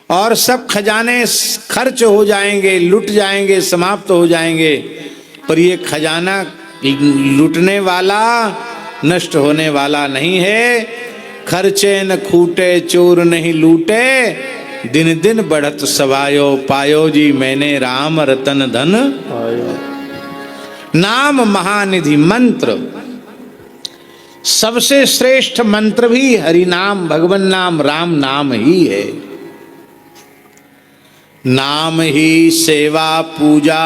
और सब खजाने खर्च हो जाएंगे, लुट जाएंगे, समाप्त हो जाएंगे, पर ये खजाना लुटने वाला, नष्ट होने वाला नहीं है। खर्चे न खूटे, चोर नहीं लूटे, दिन दिन बढ़त सवायो, पायो जी मैंने राम रतन धन आयो। नाम महानिधि मंत्र। सबसे श्रेष्ठ मंत्र भी हरि नाम, भगवान नाम, राम नाम ही है। नाम ही सेवा पूजा।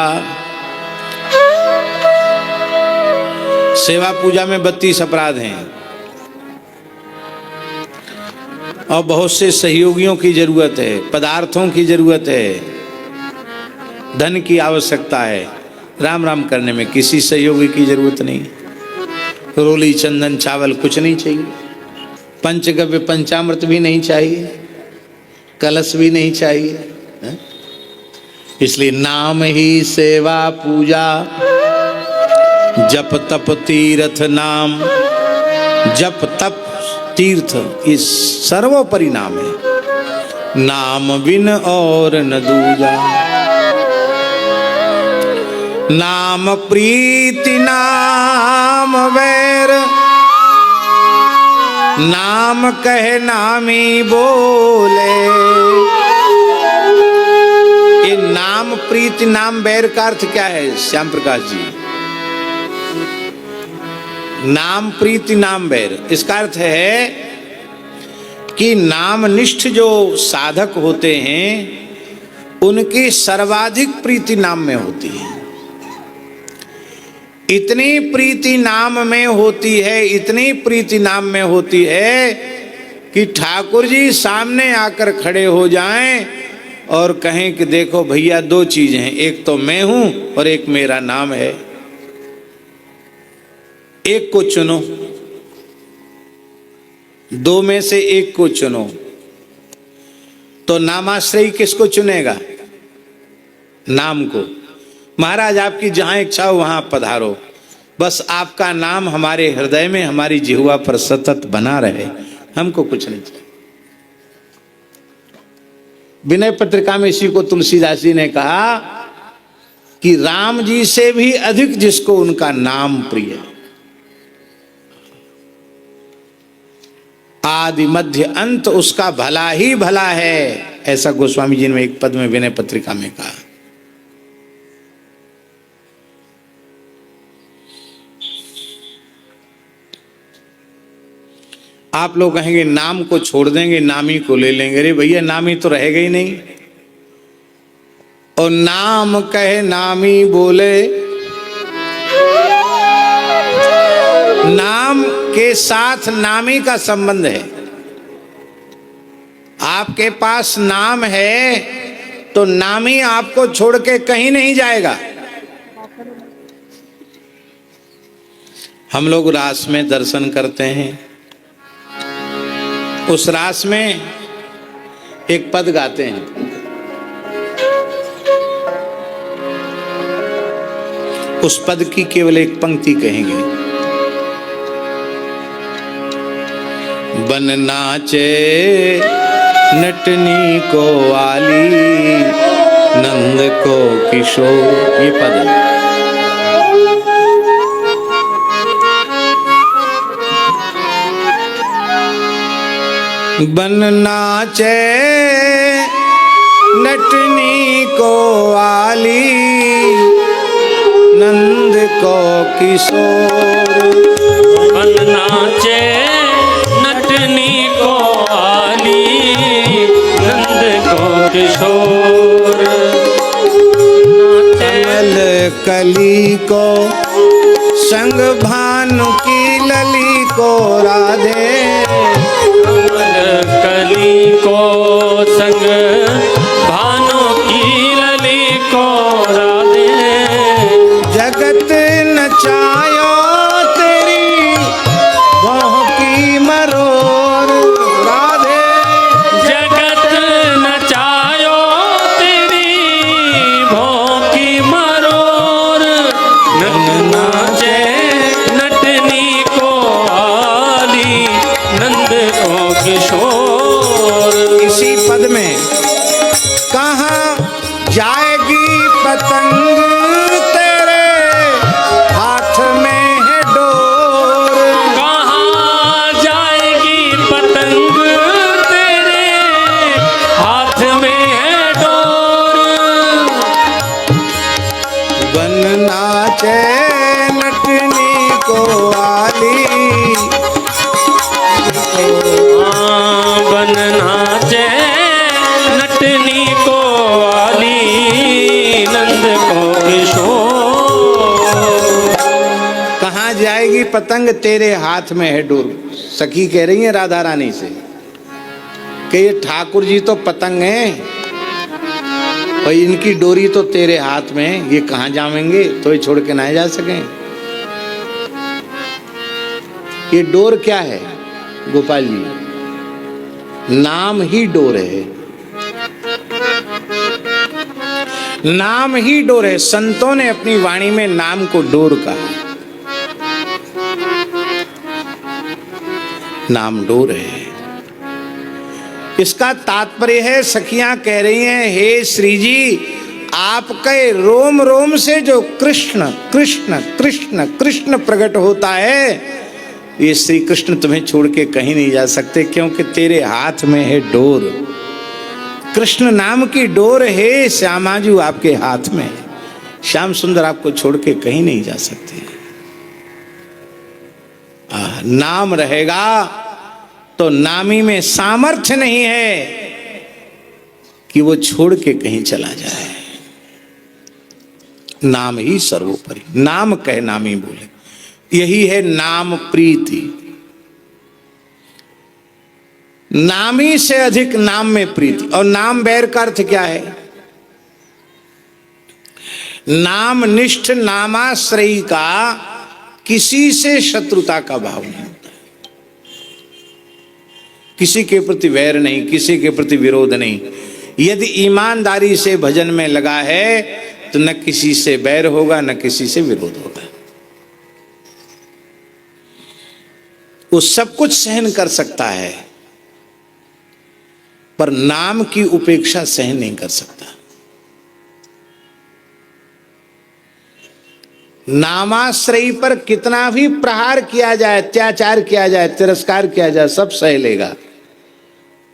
सेवा पूजा में 32 अपराध हैं और बहुत से सहयोगियों की जरूरत है, पदार्थों की जरूरत है, धन की आवश्यकता है। राम राम करने में किसी सहयोगी की जरूरत नहीं। रोली चंदन चावल कुछ नहीं चाहिए, पंचगव्य पंचामृत भी नहीं चाहिए, कलश भी नहीं चाहिए है? इसलिए नाम ही सेवा पूजा, जप तप तीर्थ नाम। जप तप तीर्थ ये सर्वोपरि नाम है। नाम बिन और न दूजा। नाम प्रीति नाम वैर, नाम कहे नामी बोले। ये नाम प्रीति नाम वैर का अर्थ क्या है श्याम प्रकाश जी? नाम प्रीति नाम वैर, इसका अर्थ है कि नामनिष्ठ जो साधक होते हैं उनकी सर्वाधिक प्रीति नाम में होती है। इतनी प्रीति नाम में होती है, इतनी प्रीति नाम में होती है कि ठाकुर जी सामने आकर खड़े हो जाएं और कहें कि देखो भैया, 2 चीजें हैं, एक तो मैं हूं और एक मेरा नाम है, एक को चुनो। 2 में से एक को चुनो। तो नामाश्रयी किसको चुनेगा? नाम को। महाराज आपकी जहां इच्छा हो वहां पधारो, बस आपका नाम हमारे हृदय में, हमारी जिह्वा पर सतत बना रहे, हमको कुछ नहीं चाहिए। विनय पत्रिका में इसी को तुलसीदास जी ने कहा कि राम जी से भी अधिक जिसको उनका नाम प्रिय है। आदि मध्य अंत उसका भला ही भला है, ऐसा गोस्वामी जी ने एक पद में विनय पत्रिका में कहा। आप लोग कहेंगे नाम को छोड़ देंगे, नामी को ले लेंगे। अरे भैया, नामी तो रहेगा ही नहीं। और नाम कहे नामी बोले, नाम के साथ नामी का संबंध है। आपके पास नाम है तो नामी आपको छोड़ के कहीं नहीं जाएगा। हम लोग रास में दर्शन करते हैं, उस रास में एक पद गाते हैं, उस पद की केवल एक पंक्ति कहेंगे। बन नाचे नटनी को वाली, नंद को किशोर, ये पद है। बन नाचे नटनी को वाली, नंद को किशोर। बन नाचे नटनी को वाली, नंद को किशोर। कमल कली को संग भानु की लली को राधे। कली को संग भानु की लली को राधे। जगत नचायो तेरी भों की मरोर, राधे। जगत नचायो तेरी भों की मरोर। नंद नाचे नटनी को आली, नंद को किशोर। इसी पद में पतंग तेरे हाथ में है डोर। सखी कह रही है राधा रानी से कि ये ठाकुर जी तो पतंग हैं और इनकी डोरी तो तेरे हाथ में है, ये कहाँ जावेंगे, तो ये छोड़ के ना जा सकें। ये डोर क्या है गोपाल जी? नाम ही डोर है, नाम ही डोर है। संतों ने अपनी वाणी में नाम को डोर कहा। नाम डोर है। इसका तात्पर्य है, सखियां कह रही हैं, हे श्री जी, आपके रोम रोम से जो कृष्ण कृष्ण कृष्ण कृष्ण प्रकट होता है, ये श्री कृष्ण तुम्हें छोड़ के कहीं नहीं जा सकते, क्योंकि तेरे हाथ में है डोर। कृष्ण नाम की डोर है श्यामाजू आपके हाथ में। श्याम सुंदर आपको छोड़ के कहीं नहीं जा सकते। नाम रहेगा तो नामी में सामर्थ्य नहीं है कि वो छोड़ के कहीं चला जाए। नाम ही सर्वोपरि, नाम कह नामी बोले, यही है नाम प्रीति। नामी से अधिक नाम में प्रीति। और नाम बैर का अर्थ क्या है? नाम निष्ठ नामाश्रयी का किसी से शत्रुता का भाव नहीं होता, किसी के प्रति वैर नहीं, किसी के प्रति विरोध नहीं। यदि ईमानदारी से भजन में लगा है तो न किसी से बैर होगा न किसी से विरोध होगा। वो सब कुछ सहन कर सकता है पर नाम की उपेक्षा सहन नहीं कर सकता। नामाश्रयी पर कितना भी प्रहार किया जाए, अत्याचार किया जाए, तिरस्कार किया जाए, सब सह लेगा,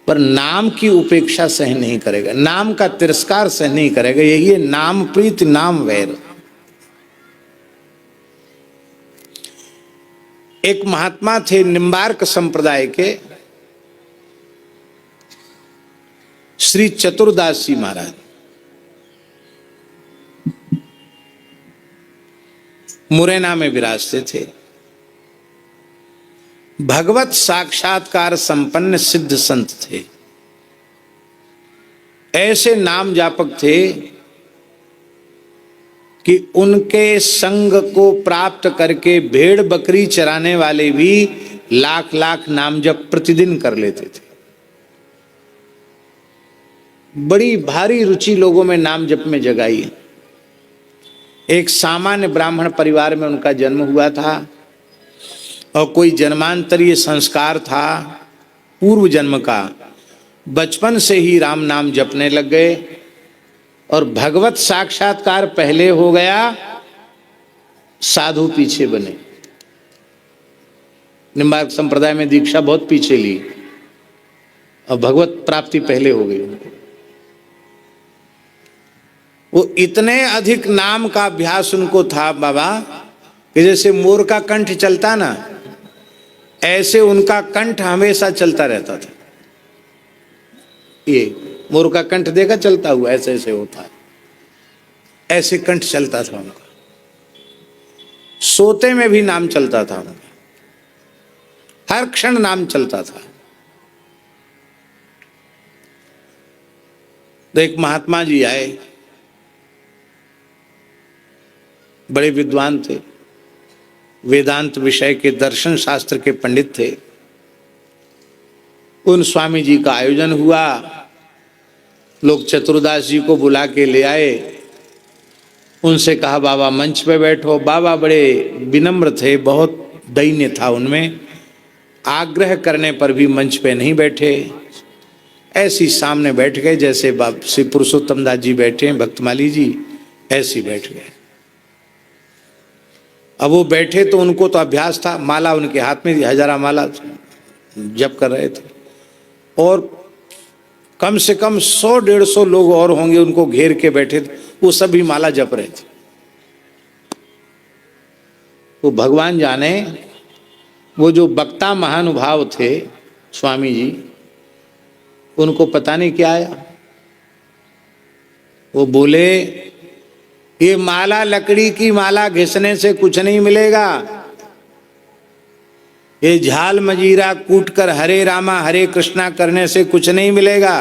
पर नाम की उपेक्षा सहन नहीं करेगा, नाम का तिरस्कार सहन नहीं करेगा। यही है नाम प्रीति नाम वैर। एक महात्मा थे निम्बार्क संप्रदाय के, श्री चतुरदास जी महाराज। मुरैना में विराजते थे। भगवत साक्षात्कार संपन्न सिद्ध संत थे। ऐसे नाम जापक थे कि उनके संग को प्राप्त करके भेड़ बकरी चराने वाले भी लाख लाख नाम जप प्रतिदिन कर लेते थे। बड़ी भारी रुचि लोगों में नाम जप में जगाई है। एक सामान्य ब्राह्मण परिवार में उनका जन्म हुआ था और कोई जन्मांतरीय संस्कार था पूर्व जन्म का। बचपन से ही राम नाम जपने लग गए और भगवत साक्षात्कार पहले हो गया, साधु पीछे बने। निम्बार्क संप्रदाय में दीक्षा बहुत पीछे ली और भगवत प्राप्ति पहले हो गई। वो इतने अधिक नाम का अभ्यास उनको था बाबा कि जैसे मोर का कंठ चलता ना, ऐसे उनका कंठ हमेशा चलता रहता था। ये मोर का कंठ देखा चलता हुआ, ऐसे ऐसे होता है, ऐसे कंठ चलता था उनका। सोते में भी नाम चलता था उनका, हर क्षण नाम चलता था। तो एक महात्मा जी आए, बड़े विद्वान थे, वेदांत विषय के दर्शन शास्त्र के पंडित थे। उन स्वामी जी का आयोजन हुआ, लोग चतुरदास जी को बुला के ले आए, उनसे कहा बाबा मंच पे बैठो। बाबा बड़े विनम्र थे, बहुत दैन्य था उनमें, आग्रह करने पर भी मंच पे नहीं बैठे, ऐसी सामने बैठ गए जैसे श्री पुरुषोत्तम दास जी बैठे हैं, भक्तमाली जी ऐसी बैठ गए। अब वो बैठे तो उनको तो अभ्यास था, माला उनके हाथ में, हजारा माला जप कर रहे थे और कम से कम 100-150 लोग और होंगे उनको घेर के बैठे थे, वो सभी माला जप रहे थे। वो भगवान जाने, वो जो वक्ता महानुभाव थे स्वामी जी, उनको पता नहीं क्या आया। वो बोले ये माला लकड़ी की माला घिसने से कुछ नहीं मिलेगा, ये झाल मजीरा कूट कर हरे रामा हरे कृष्णा करने से कुछ नहीं मिलेगा।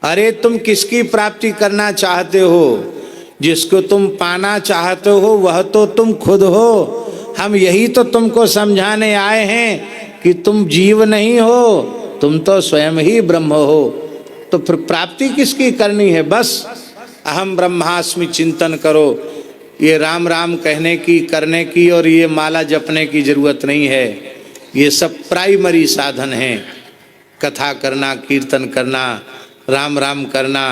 अरे तुम किसकी प्राप्ति करना चाहते हो? जिसको तुम पाना चाहते हो वह तो तुम खुद हो। हम यही तो तुमको समझाने आए हैं कि तुम जीव नहीं हो, तुम तो स्वयं ही ब्रह्म हो। तो फिर प्राप्ति किसकी करनी है? बस अहम ब्रह्मास्मि चिंतन करो। ये राम राम कहने की, करने की और ये माला जपने की जरूरत नहीं है। ये सब प्राइमरी साधन हैं। कथा करना, कीर्तन करना, राम राम करना।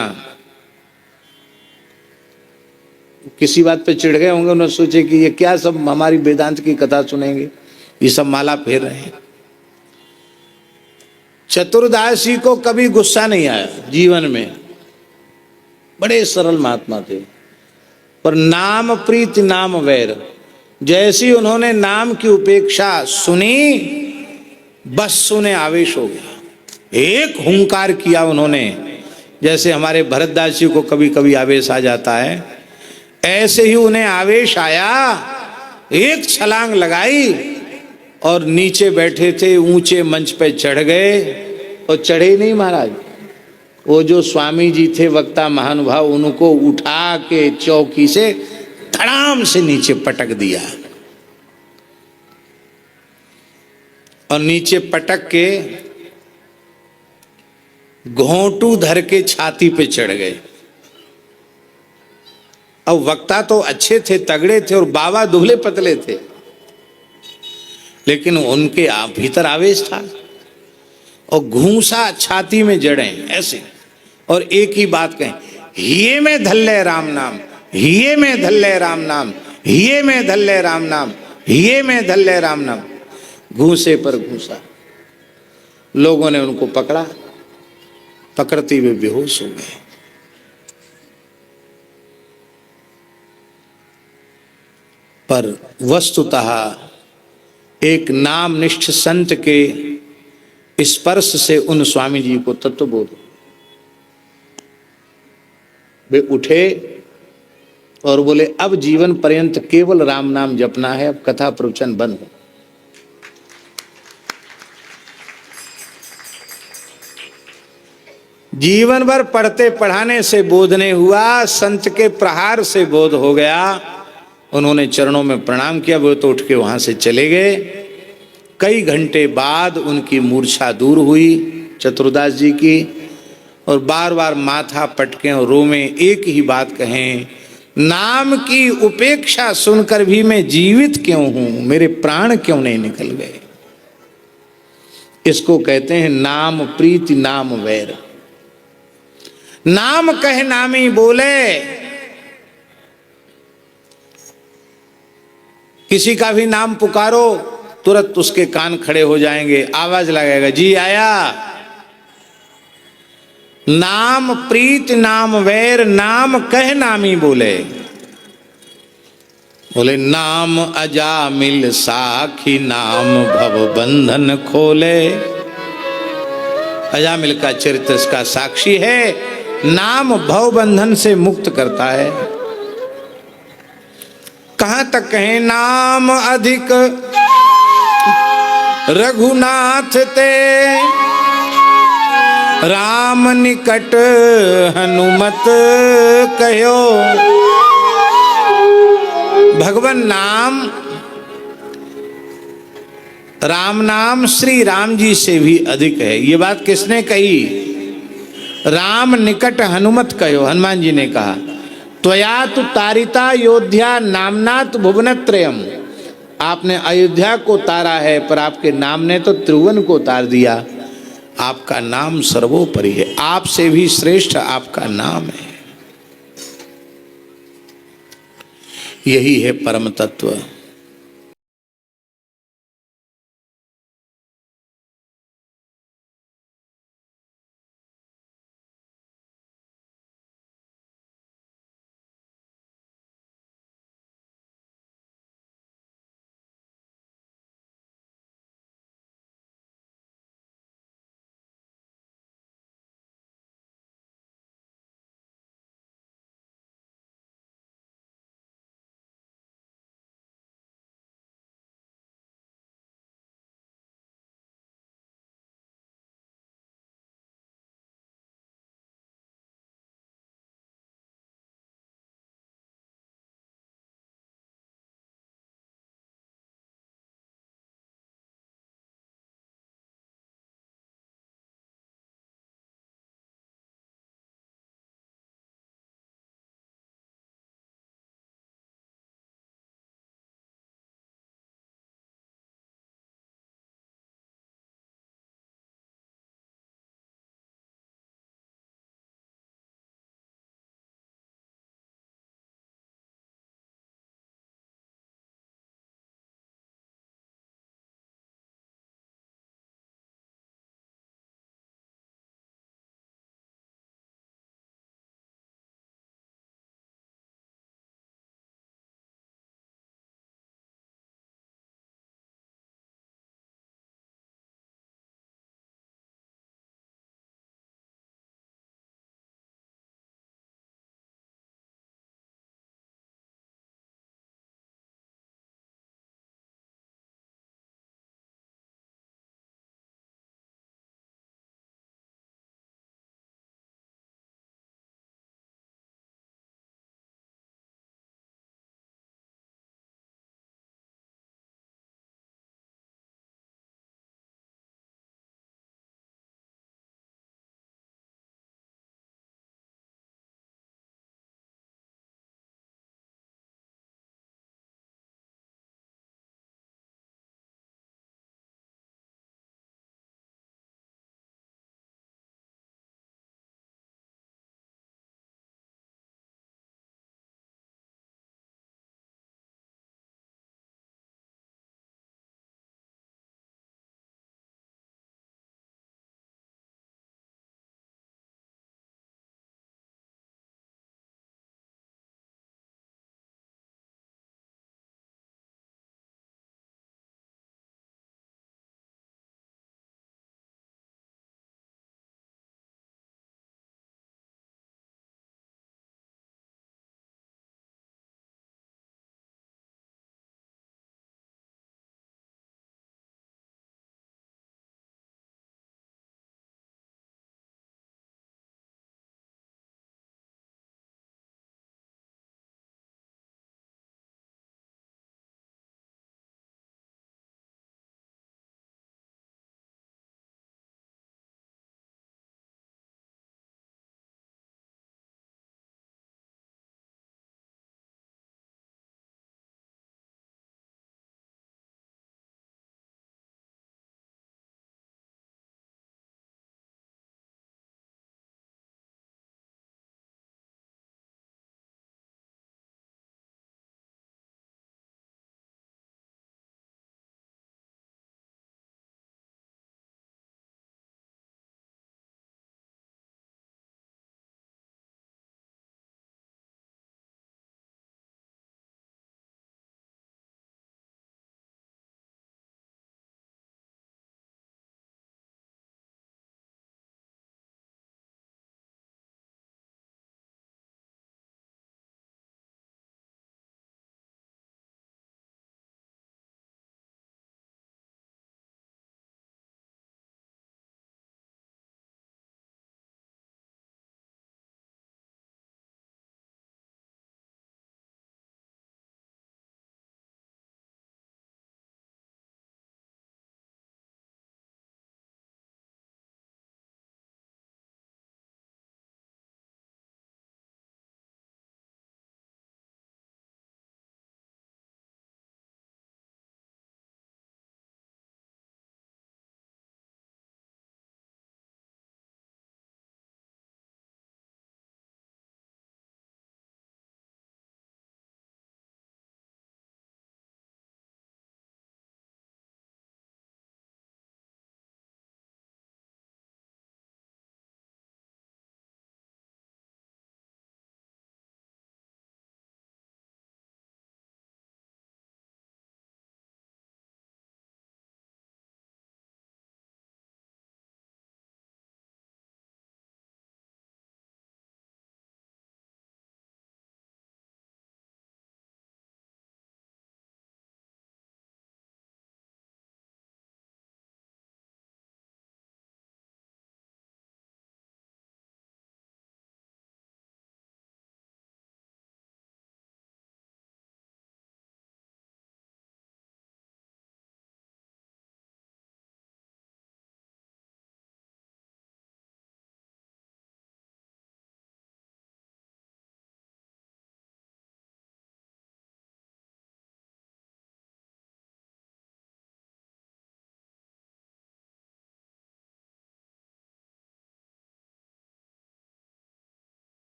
किसी बात पे चिढ़ गए होंगे, उन्होंने सोचे कि ये क्या सब हमारी वेदांत की कथा सुनेंगे, ये सब माला फेर रहे हैं। चतुर्दासी को कभी गुस्सा नहीं आया जीवन में, बड़े सरल महात्मा थे। पर नाम प्रीति नाम वैर, जैसी उन्होंने नाम की उपेक्षा सुनी, बस सुने आवेश हो गया। एक हुंकार किया उन्होंने, जैसे हमारे भरतदास जी को कभी कभी आवेश आ जाता है, ऐसे ही उन्हें आवेश आया। एक छलांग लगाई और नीचे बैठे थे ऊंचे मंच पे चढ़ गए। और चढ़े नहीं महाराज, वो जो स्वामी जी थे वक्ता महानुभाव, उनको उठा के चौकी से धड़ाम से नीचे पटक दिया। और नीचे पटक के घोंटू धर के छाती पे चढ़ गए। अब वक्ता तो अच्छे थे, तगड़े थे, और बाबा दुबले पतले थे, लेकिन उनके भीतर आवेश था। और घूंसा छाती में जड़े ऐसे, और एक ही बात कहें, हिये में धल्ले राम नाम, हिये में धल्ले राम नाम, हिये में धल्ले राम नाम, हिये में धल्ले राम नाम। घूंसे पर घूंसा। लोगों ने उनको पकड़ा, पकड़ते हुए बेहोश हो गए। पर वस्तुतः एक नामनिष्ठ संत के स्पर्श से उन स्वामी जी को तत्वबोध, वे उठे और बोले अब जीवन पर्यंत केवल राम नाम जपना है, अब कथा प्रवचन बंद हो। जीवन भर पढ़ते पढ़ाने से बोध नहीं हुआ, संत के प्रहार से बोध हो गया। उन्होंने चरणों में प्रणाम किया, वो तो उठ के वहां से चले गए। कई घंटे बाद उनकी मूर्छा दूर हुई चतुर्दास जी की, और बार बार माथा पटके और रोमे एक ही बात कहें, नाम की उपेक्षा सुनकर भी मैं जीवित क्यों हूं, मेरे प्राण क्यों नहीं निकल गए। इसको कहते हैं नाम प्रीति नाम वैर। नाम कह नामी बोले, किसी का भी नाम पुकारो तुरंत उसके कान खड़े हो जाएंगे, आवाज लगाएगा, जी आया। नाम प्रीत नाम वैर, नाम कह नामी बोले। बोले नाम अजामिल साखी, नाम भव बंधन खोले। अजामिल का चरित्र इसका साक्षी है। नाम भव बंधन से मुक्त करता है। कहां तक कहें, नाम अधिक रघुनाथ ते, राम निकट हनुमत कहो। भगवान नाम, राम नाम श्री राम जी से भी अधिक है। ये बात किसने कही? राम निकट हनुमत कहो, हनुमान जी ने कहा। त्वया तु तारिता योध्या नामनाथ भुवनत्रयम्, आपने अयोध्या को तारा है, पर आपके नाम ने तो त्रिभुवन को तार दिया। आपका नाम सर्वोपरि है, आपसे भी श्रेष्ठ आपका नाम है। यही है परम तत्व।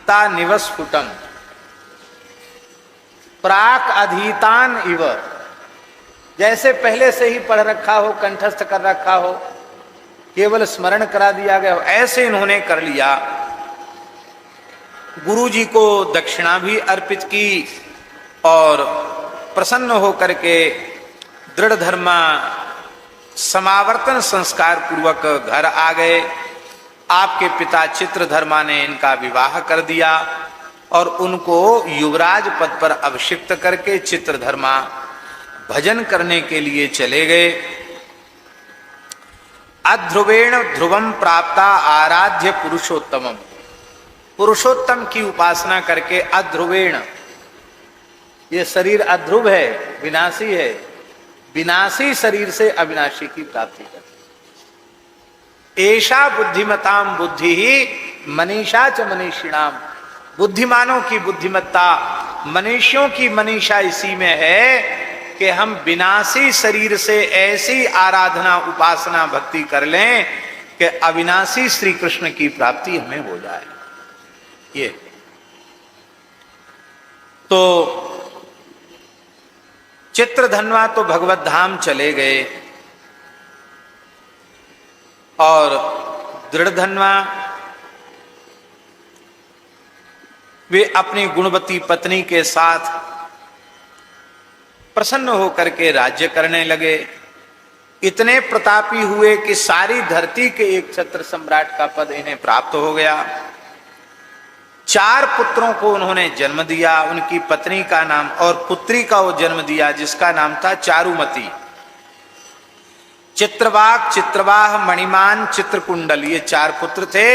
मुक्ता निवस्फुटं प्राक अधीतान इव, जैसे पहले से ही पढ़ रखा हो, कंठस्थ कर रखा हो, केवल स्मरण करा दिया गया हो, ऐसे इन्होंने कर लिया। गुरु जी को दक्षिणा भी अर्पित की और प्रसन्न होकर के दृढ़ धर्मा समावर्तन संस्कार पूर्वक घर आ गए। आपके पिता चित्रधर्मा ने इनका विवाह कर दिया और उनको युवराज पद पर अभिषिक्त करके चित्रधर्मा भजन करने के लिए चले गए। अध्रुवेण ध्रुवम प्राप्ता आराध्य पुरुषोत्तमम, पुरुषोत्तम की उपासना करके अध्रुवेण, ये शरीर अध्रुव है, विनाशी है, विनाशी शरीर से अविनाशी की प्राप्ति करते। ऐसा बुद्धिमताम बुद्धि ही मनीषा च मनीषिणाम, बुद्धिमानों की बुद्धिमत्ता, मनुष्यों की मनीषा इसी में है कि हम विनाशी शरीर से ऐसी आराधना उपासना भक्ति कर लें कि अविनाशी श्री कृष्ण की प्राप्ति हमें हो जाए। ये तो चित्रधन्वा तो भगवत धाम चले गए और दृढ़धन्वा वे अपनी गुणवती पत्नी के साथ प्रसन्न होकर के राज्य करने लगे। इतने प्रतापी हुए कि सारी धरती के एक छत्र सम्राट का पद इन्हें प्राप्त हो गया। 4 पुत्रों को उन्होंने जन्म दिया, उनकी पत्नी का नाम और पुत्री का वो जन्म दिया जिसका नाम था चारुमती। चित्रवाक, चित्रवाह, मणिमान, चित्रकुंडल, ये 4 पुत्र थे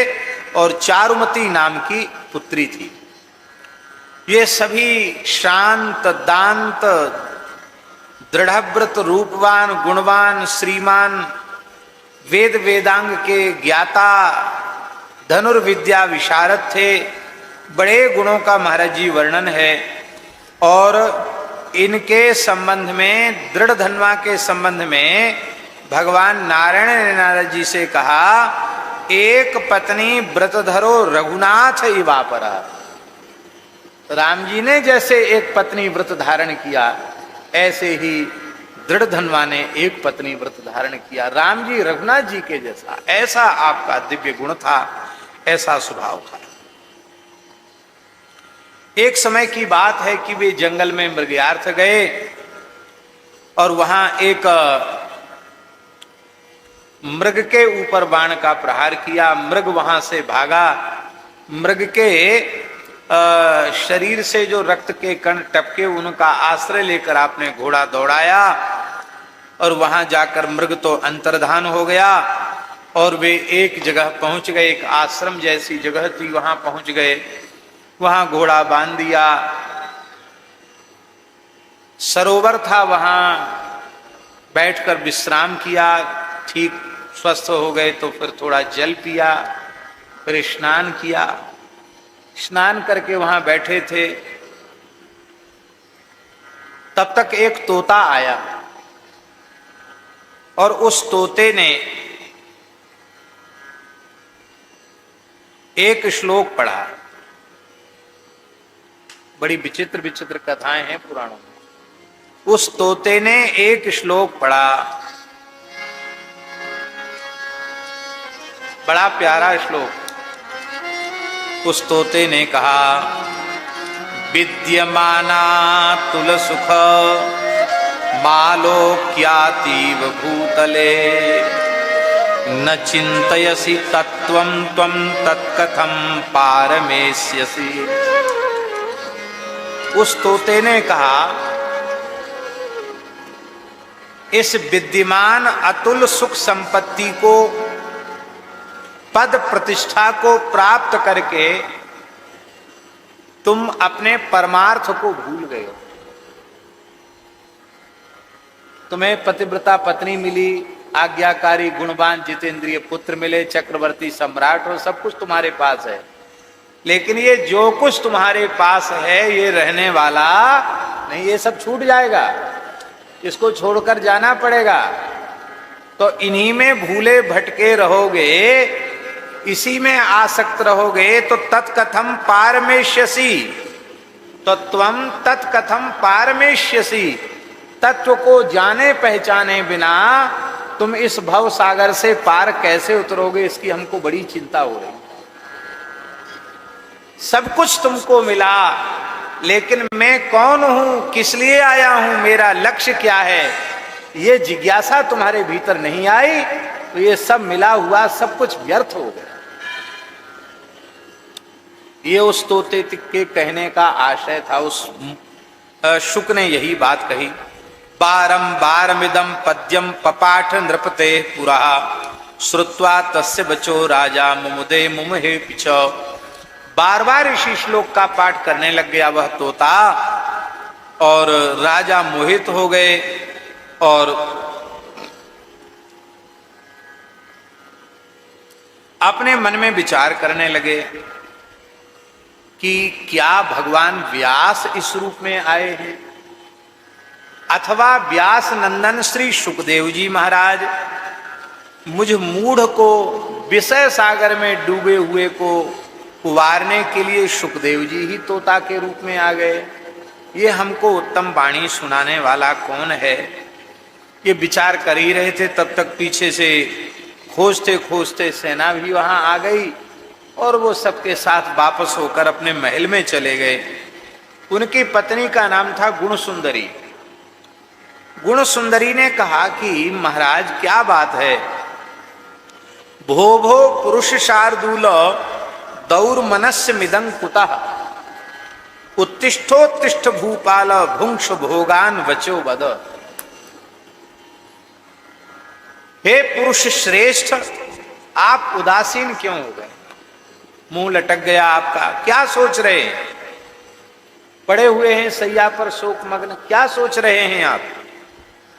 और चारुमती नाम की पुत्री थी। ये सभी शांत, दांत, दृढ़व्रत, रूपवान, गुणवान, श्रीमान, वेद वेदांग के ज्ञाता, धनुर्विद्या विशारद थे। बड़े गुणों का महाराज जी वर्णन है और इनके संबंध में, दृढ़धन्वा के संबंध में भगवान नारायण ने नारद जी से कहा, एक पत्नी व्रतधरो रघुनाथ इवापरा। राम जी ने जैसे एक पत्नी व्रत धारण किया, ऐसे ही दृढ़धन्वा ने एक पत्नी व्रत धारण किया। राम जी रघुनाथ जी के जैसा, ऐसा आपका दिव्य गुण था, ऐसा स्वभाव था। एक समय की बात है कि वे जंगल में मृगयार्थ गए और वहां एक मृग के ऊपर बाण का प्रहार किया। मृग वहां से भागा। मृग के शरीर से जो रक्त के कण टपके, उनका आश्रय लेकर आपने घोड़ा दौड़ाया और वहां जाकर मृग तो अंतर्धान हो गया और वे एक जगह पहुंच गए, एक आश्रम जैसी जगह थी, वहां पहुंच गए। वहां घोड़ा बांध दिया, सरोवर था, वहां बैठकर विश्राम किया। ठीक स्वस्थ हो गए तो फिर थोड़ा जल पिया, फिर स्नान किया। स्नान करके वहां बैठे थे, तब तक एक तोता आया और उस तोते ने एक श्लोक पढ़ा। बड़ी विचित्र विचित्र कथाएं हैं पुराणों में। उस तोते ने एक श्लोक पढ़ा, बड़ा प्यारा श्लोक। उस तोते ने कहा, विद्यमाना तुल सुख मालोक्यातीव भूतले न चिंतयसि तत्त्वं त्वं तत्कथं पारमेष्यसि। उस तोते ने कहा, इस विद्यमान अतुल सुख संपत्ति को, पद प्रतिष्ठा को प्राप्त करके तुम अपने परमार्थ को भूल गए हो। तुम्हें पतिव्रता पत्नी मिली, आज्ञाकारी गुणवान जितेंद्रिय पुत्र मिले, चक्रवर्ती सम्राट हो, सब कुछ तुम्हारे पास है, लेकिन ये जो कुछ तुम्हारे पास है ये रहने वाला नहीं, ये सब छूट जाएगा, इसको छोड़कर जाना पड़ेगा। तो इन्हीं में भूले भटके रहोगे इसी में आसक्त रहोगे तो तत्कथम पारमेष्यसि, तो त्वम तत्कथम पारमेष्यसि, तत्व को जाने पहचाने बिना तुम इस भव सागर से पार कैसे उतरोगे, इसकी हमको बड़ी चिंता हो रही। सब कुछ तुमको मिला, लेकिन मैं कौन हूं, किस लिए आया हूं, मेरा लक्ष्य क्या है, ये जिज्ञासा तुम्हारे भीतर नहीं आई तो ये सब मिला हुआ सब कुछ व्यर्थ हो गया। ये उस तोते के कहने का आशय था। उस शुक ने यही बात कही। बारंबार मिदम पद्यम पपाठ नृपते पुरा, श्रुत्वा तस्य बचो राजा मुमुदे मुमहे पिछो। बार बार इसी श्लोक का पाठ करने लग गया वह तोता, और राजा मोहित हो गए और अपने मन में विचार करने लगे कि क्या भगवान व्यास इस रूप में आए हैं, अथवा व्यास नंदन श्री सुखदेव जी महाराज मुझ मूढ़ को, विषय सागर में डूबे हुए को उबारने के लिए सुखदेव जी ही तोता के रूप में आ गए। ये हमको उत्तम वाणी सुनाने वाला कौन है, ये विचार कर ही रहे थे। तब तक पीछे से खोजते खोजते सेना भी वहां आ गई और वो सबके साथ वापस होकर अपने महल में चले गए। उनकी पत्नी का नाम था गुण सुंदरी। गुण सुंदरी ने कहा कि महाराज क्या बात है, भो भो पुरुष शार्दूल दौर मनस्य मिदं कुतः, उत्तिष्ठोत्तिष्ठ भूपाल भुंक्ष भोगान वचो वद। हे पुरुष श्रेष्ठ, आप उदासीन क्यों हो गए, मुंह लटक गया आपका, क्या सोच रहे हैं, पड़े हुए हैं सैया पर शोक मग्न, क्या सोच रहे हैं आप।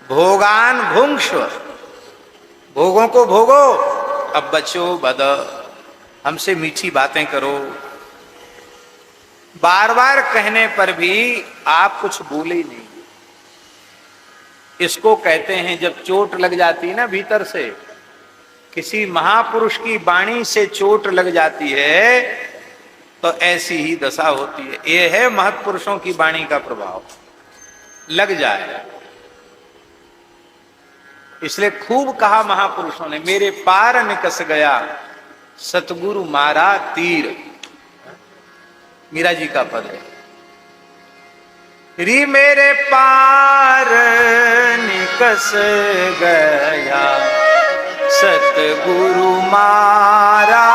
भोगान भुंक्ष, भोगों को भोगो, अब बचो बद, हमसे मीठी बातें करो। बार बार कहने पर भी आप कुछ बोले ही नहीं। इसको कहते हैं जब चोट लग जाती है ना भीतर से, किसी महापुरुष की वाणी से चोट लग जाती है तो ऐसी ही दशा होती है। यह है महत्पुरुषों की वाणी का प्रभाव, लग जाए। इसलिए खूब कहा महापुरुषों ने, मेरे पार निकस गया सतगुरु मारा तीर, मीरा जी का पद है। री मेरे पार निकस गया सतगुरु मारा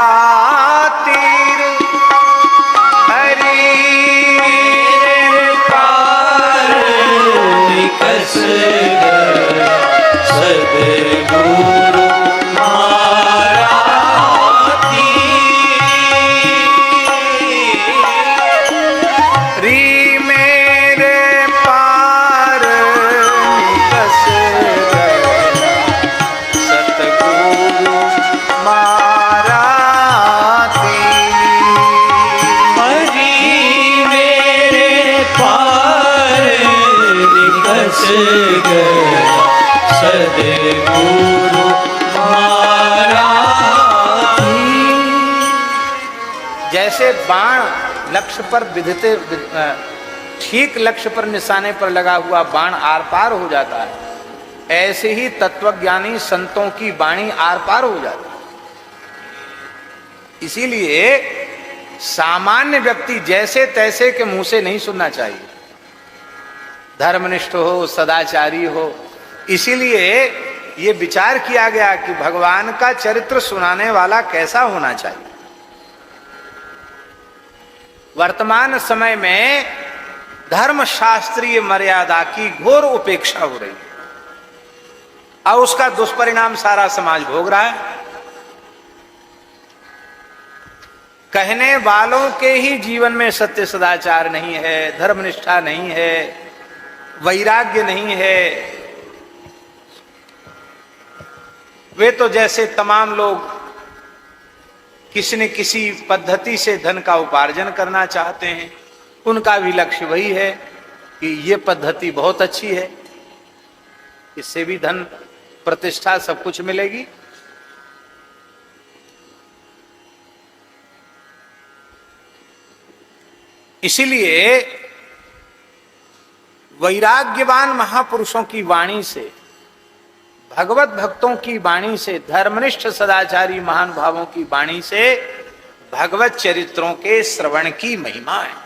तीर, हरि मेरे पार निकस गया सतगुरु मारा तीर। री मेरे पार निकस गया सतगुरु मारा तीर, हरि मेरे पार निकस गया सतगुरु मारा तीर। जैसे बाण लक्ष्य पर विधते, ठीक लक्ष्य पर निशाने पर लगा हुआ बाण आर पार हो जाता है, ऐसे ही तत्वज्ञानी संतों की वाणी आर पार हो जाती है। इसीलिए सामान्य व्यक्ति जैसे तैसे के मुंह से नहीं सुनना चाहिए, धर्मनिष्ठ हो, सदाचारी हो। इसीलिए ये विचार किया गया कि भगवान का चरित्र सुनाने वाला कैसा होना चाहिए। वर्तमान समय में धर्म शास्त्रीय मर्यादा की घोर उपेक्षा हो रही है और उसका दुष्परिणाम सारा समाज भोग रहा है। कहने वालों के ही जीवन में सत्य सदाचार नहीं है, धर्मनिष्ठा नहीं है, वैराग्य नहीं है। वे तो जैसे तमाम लोग किसी न किसी पद्धति से धन का उपार्जन करना चाहते हैं, उनका भी लक्ष्य वही है कि ये पद्धति बहुत अच्छी है, इससे भी धन प्रतिष्ठा सब कुछ मिलेगी। इसीलिए वैराग्यवान महापुरुषों की वाणी से, भगवत भक्तों की वाणी से, धर्मनिष्ठ सदाचारी महान भावों की वाणी से भगवत चरित्रों के श्रवण की महिमा है।